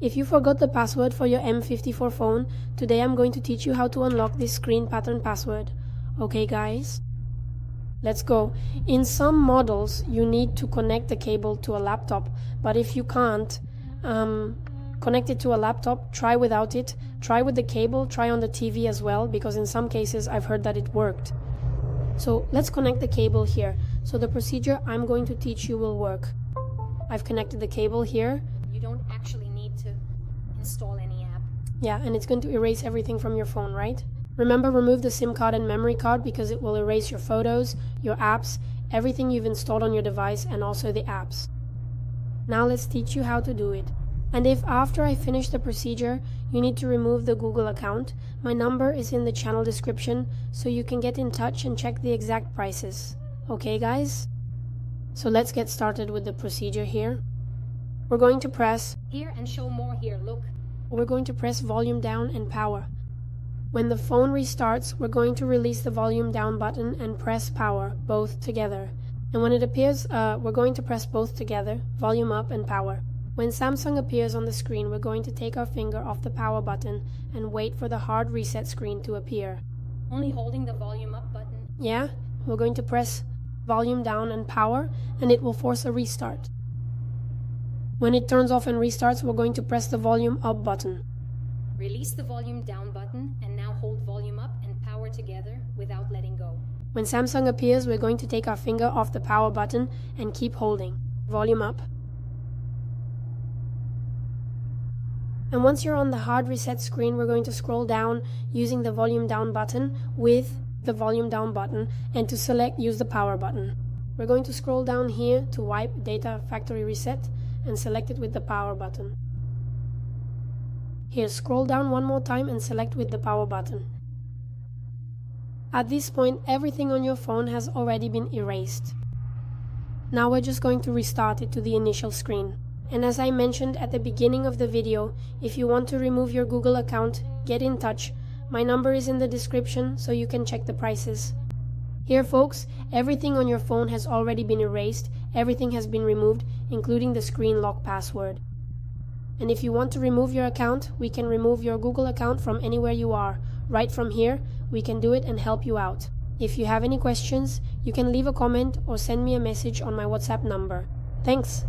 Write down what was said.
If you forgot the password for your M54 phone, today I'm going to teach you how to unlock this screen pattern password. Okay guys? Let's go. In some models, you need to connect the cable to a laptop, but if you can't connect it to a laptop, try without it. Try with the cable, try on the TV as well, because in some cases I've heard that it worked. So let's connect the cable here. So the procedure I'm going to teach you will work. I've connected the cable here. You don't actually need to install any app. Yeah, and it's going to erase everything from your phone, right? Remember, remove the SIM card and memory card because it will erase your photos, your apps, everything you've installed on your device, and also the apps. Now let's teach you how to do it. And if after I finish the procedure, you need to remove the Google account, my number is in the channel description, so you can get in touch and check the exact prices. Okay guys? So let's get started with the procedure here. We're going to press Here and show more here, look. We're going to press volume down and power. When the phone restarts, we're going to release the volume down button and press power, both together. And when it appears, we're going to press both together, volume up and power. When Samsung appears on the screen, we're going to take our finger off the power button and wait for the hard reset screen to appear. Only holding the volume up button. Yeah, we're going to press volume down and power, and it will force a restart. When it turns off and restarts, we're going to press the volume up button. Release the volume down button and now hold volume up and power together without letting go. When Samsung appears, we're going to take our finger off the power button and keep holding. Volume up. And once you're on the hard reset screen, we're going to scroll down using the volume down button with the volume down button, and to select, use the power button. We're going to scroll down here to wipe data factory reset and select it with the power button. Here, scroll down one more time and select with the power button. At this point, everything on your phone has already been erased. Now we're just going to restart it to the initial screen. And as I mentioned at the beginning of the video, if you want to remove your Google account, get in touch. My number is in the description, so you can check the prices. Here folks, everything on your phone has already been erased, everything has been removed, including the screen lock password. And if you want to remove your account, we can remove your Google account from anywhere you are. Right from here, we can do it and help you out. If you have any questions, you can leave a comment or send me a message on my WhatsApp number. Thanks!